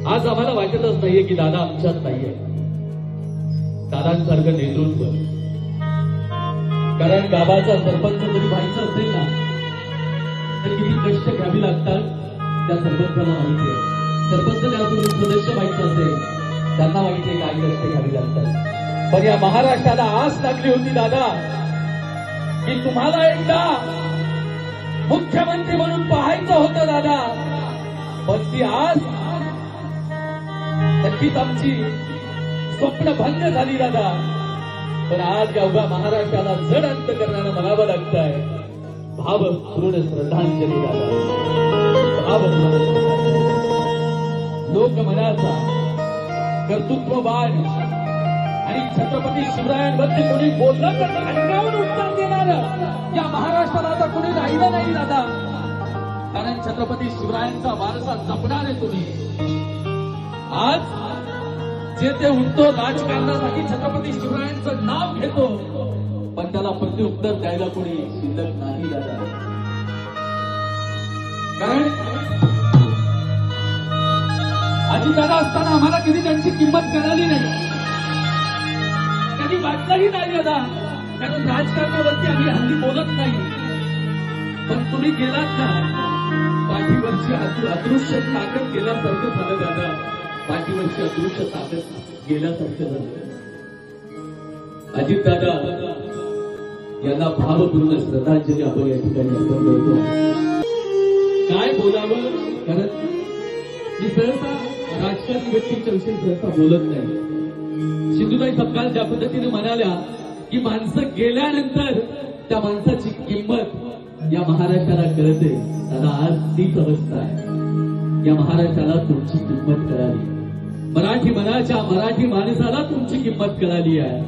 आज आम्हाला वाटतच नाहीये की दादा आमच्यात नाहीये, दादांसारखं नेतृत्व. कारण गावाचा सरपंच जरी व्हायचं असेल ना तर किती कष्ट घ्यावी लागतात त्या सरपंचाला माहिती आहे. सरपंच त्यातून सदस्य व्हायचं असेल त्यांना माहिती आहे काय कष्ट घ्यावी लागतात. पण या महाराष्ट्राला आस लागली होती दादा की तुम्हाला एकदा मुख्यमंत्री म्हणून पाहायचं होतं दादा. पण ती आस नक्कीच आमची स्वप्न भंग झाली दादा. पण आज या उभ्या महाराष्ट्राला जड अंत करण्यानं म्हणावं लागतंय भावपूर्ण श्रद्धांजली दादा. लोकमनाचा कर्तृत्ववान आणि छत्रपती शिवरायांबद्दल कोणी बोललं तर अंगावर उत्तर देणार या महाराष्ट्राला आता कोणी राहिलं नाही दादा. कारण छत्रपती शिवरायांचा वारसा जपणारे तुम्ही. आज जे ते उठतो राजकारणासाठी छत्रपती शिवरायांचं नाव घेतो पण त्याला प्रत्युत्तर द्यायला कोणी शिल्लक नाही दादा. कारण अजितदादा असताना आम्हाला कधी त्यांची किंमत कळाली नाही, कधी वाटलंही नाही दादा. कारण राजकारणावरती आम्ही हल्ली बोलत नाही. पण तुम्ही गेलात ना पाठीवरची अदृश्य ताकद गेल्यासारखं झालं दादा. पाठीवरची अदृश्य ताकद गेल्यासारखं झालं. अजितदादा यांना भावपूर्ण श्रद्धांजली आपण या ठिकाणी अर्पण करतो. काय बोलावं, कारण मी सहसा राजकारणी व्यक्तींच्या विषयी सहसा बोलत नाही. सिंधुताई सपकाळ ज्या पद्धतीने म्हणाल्या की माणसं गेल्यानंतर त्या माणसाची किंमत या महाराष्ट्राला कळते दादा. आज तीच अवस्था आहे. या महाराष्ट्राला तुमची किंमत कळाली. मराठी मनाच्या मराठी माणसाला तुमची किंमत कळाली आहे.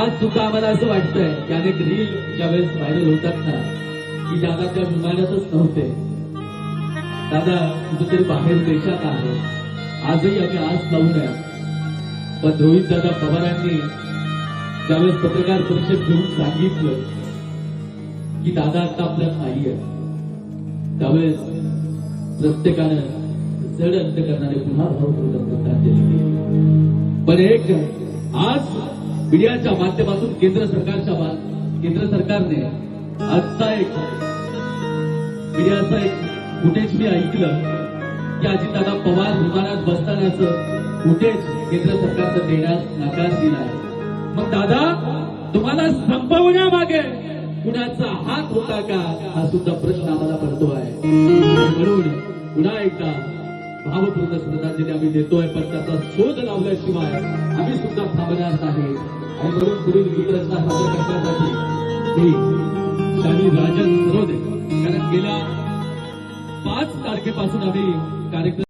आज सुद्धा आम्हाला असं वाटतंय की अनेक रील ज्यावेळेस व्हायरल होतात ना की दादा त्या विमानातच नव्हते. दादा कुठेतरी बाहेर देशात आहे. आजही आम्ही आज लावून आहे. पण रोहित दादा पवारांनी ज्यावेळेस पत्रकार परिषद घेऊन सांगितलं की दादा आता आपल्यात नाहीये त्यावेळेस प्रत्येकानं जड अंत करणारे पुन्हा भावपूर्ण श्रद्धांजली केली. पण एक आज मीडियाच्या माध्यमातून केंद्र सरकारने आजचा एक मीडियाचा एक फुटेज मी ऐकलं की अजितदादा पवार विमानात बसतानाचं फुटेज केंद्र सरकारनं देण्यास नकार दिला आहे. मग दादा तुम्हाला संपवण्यामागे कुणाचा हात होता का हा सुद्धा प्रश्न आम्हाला पडतो आहे. म्हणून पुन्हा एकदा भावपूर्ण श्रद्धांजली आम्ही देतोय. पण त्याचा शोध लावल्याशिवाय आम्ही सुद्धा थांबणार नाही. आणि म्हणून पुढील गीतरचना सादर करण्यासाठी मी शाही राजन सरोदे, कारण गेल्या 5 तारखेपासून आम्ही कार्यक्रम